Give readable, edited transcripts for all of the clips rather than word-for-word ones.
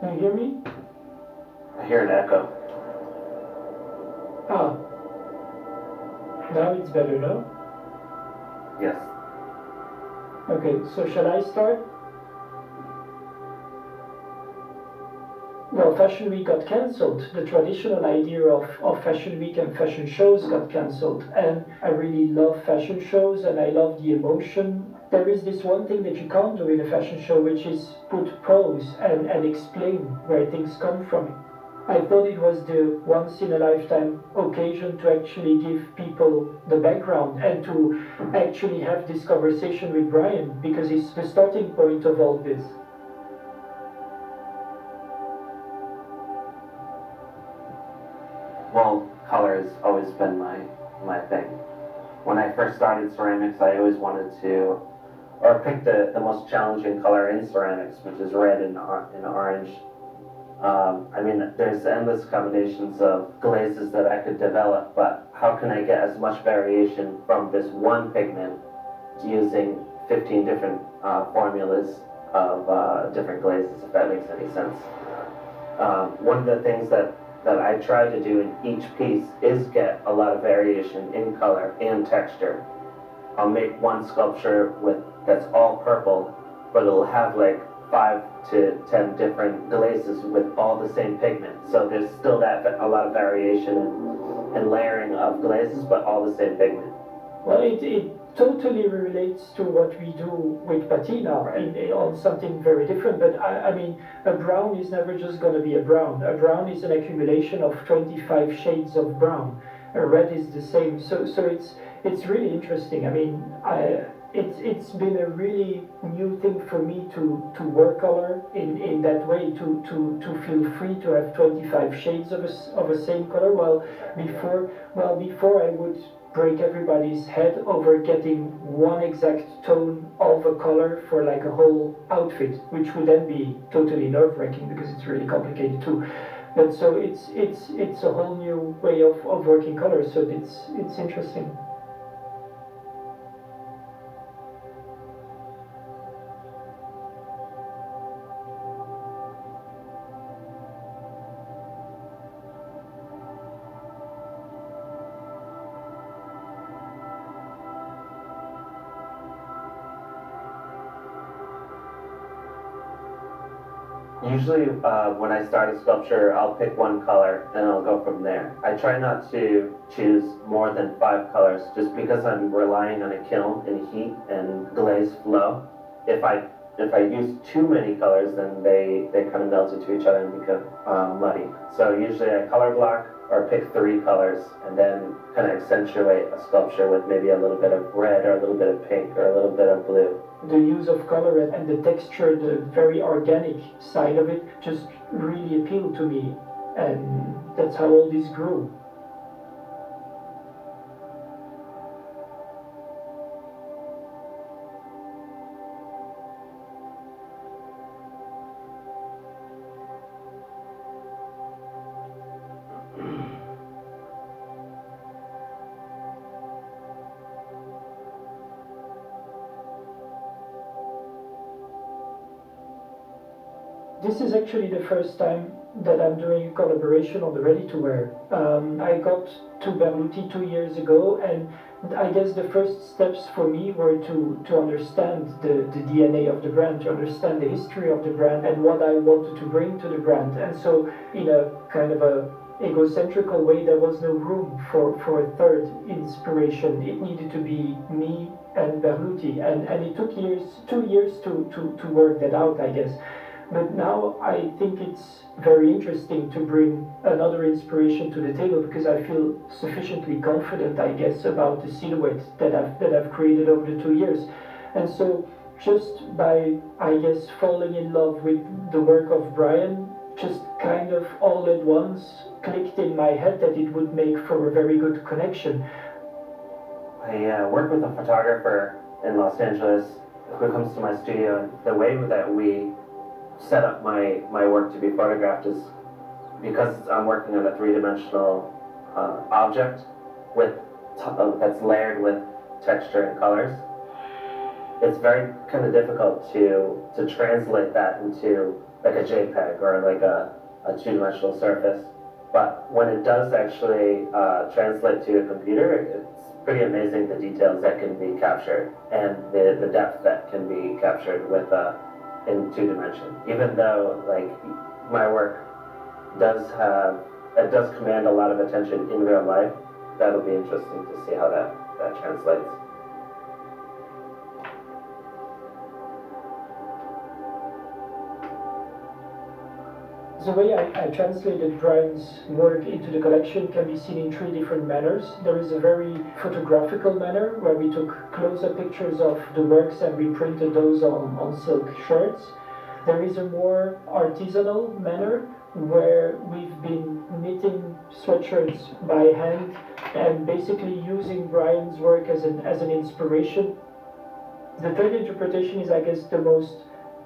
Can you hear me? I hear an echo. Ah, now it's better, no? Yes. Okay, so shall I start? Well, Fashion Week got cancelled. The traditional idea of Fashion Week and fashion shows got cancelled. And I really love fashion shows and I love the emotion. There is this one thing that you can't do in a fashion show, which is put pose and explain where things come from. I thought it was the once in a lifetime occasion to actually give people the background and to actually have this conversation with Brian because it's the starting point of all this. Well, color has always been my thing. When I first started ceramics, I always wanted to, or pick the most challenging color in ceramics, which is red and orange. I mean, there's endless combinations of glazes that I could develop, but how can I get as much variation from this one pigment using 15 different formulas of different glazes, if that makes any sense? One of the things that I try to do in each piece is get a lot of variation in color and texture. I'll make one sculpture with that's all purple, but it'll have like 5 to 10 different glazes with all the same pigment. So there's still that a lot of variation and layering of glazes, but all the same pigment. Well, it totally relates to what we do with patina on something very different. But I mean, a brown is never just going to be a brown. A brown is an accumulation of 25 shades of brown. A red is the same. So it's really interesting. I mean, it's been a really new thing for me to work color in that way, to feel free to have 25 shades of a same color. Before I would break everybody's head over getting one exact tone of a color for like a whole outfit, which would then be totally nerve-wracking because it's really complicated too. But so it's a whole new way of working colors, so it's interesting. Usually, when I start a sculpture, I'll pick one color and I'll go from there. I try not to choose more than 5 colors just because I'm relying on a kiln and heat and glaze flow. If I if I use too many colors, then they kind of melt into each other and become muddy. So usually I color block or pick 3 colors and then kind of accentuate a sculpture with maybe a little bit of red or a little bit of pink or a little bit of blue. The use of color and the texture, the very organic side of it, just really appealed to me, and that's how all this grew. This is actually the first time that I'm doing a collaboration on the ready-to-wear. I got to Berluti 2 years ago, and I guess the first steps for me were to understand the DNA of the brand, to understand the history of the brand and what I wanted to bring to the brand. And so, in a kind of a egocentrical way, there was no room for a third inspiration. It needed to be me and Berluti, and it took 2 years to work that out, I guess. But now I think it's very interesting to bring another inspiration to the table because I feel sufficiently confident, I guess, about the silhouette that I've created over the 2 years. And so just by, I guess, falling in love with the work of Brian, just kind of all at once clicked in my head that it would make for a very good connection. I work with a photographer in Los Angeles who comes to my studio, and the way that we set up my work to be photographed is because I'm working on a 3-dimensional object with that's layered with texture and colors. It's very kind of difficult to translate that into like a JPEG or like a two-dimensional surface. But when it does actually translate to a computer, it's pretty amazing the details that can be captured and the depth that can be captured with in 2 dimension. Even though like my work does command a lot of attention in real life, that'll be interesting to see how that translates. The way I translated Brian's work into the collection can be seen in 3 different manners. There is a very photographical manner where we took close-up pictures of the works and we printed those on silk shirts. There is a more artisanal manner where we've been knitting sweatshirts by hand and basically using Brian's work as an inspiration. The third interpretation is, I guess, the most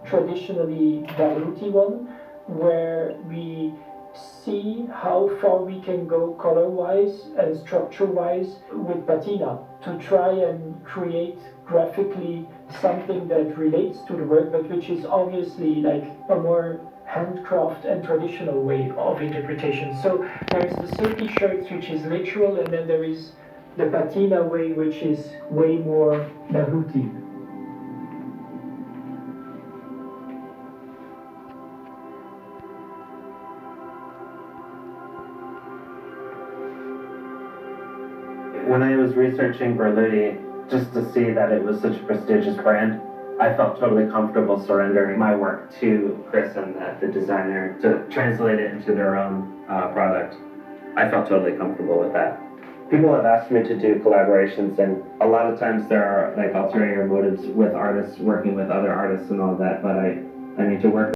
traditionally Barluti one, where we see how far we can go color-wise and structure-wise with patina to try and create graphically something that relates to the work, but which is obviously like a more handcraft and traditional way of interpretation. So there's the silky shirts, which is literal, and then there is the patina way, which is way more Barluti. When I was researching Berluti, just to see that it was such a prestigious brand, I felt totally comfortable surrendering my work to Chris and the designer to translate it into their own product. I felt totally comfortable with that. People have asked me to do collaborations, and a lot of times there are like ulterior motives with artists working with other artists and all that, but I need to work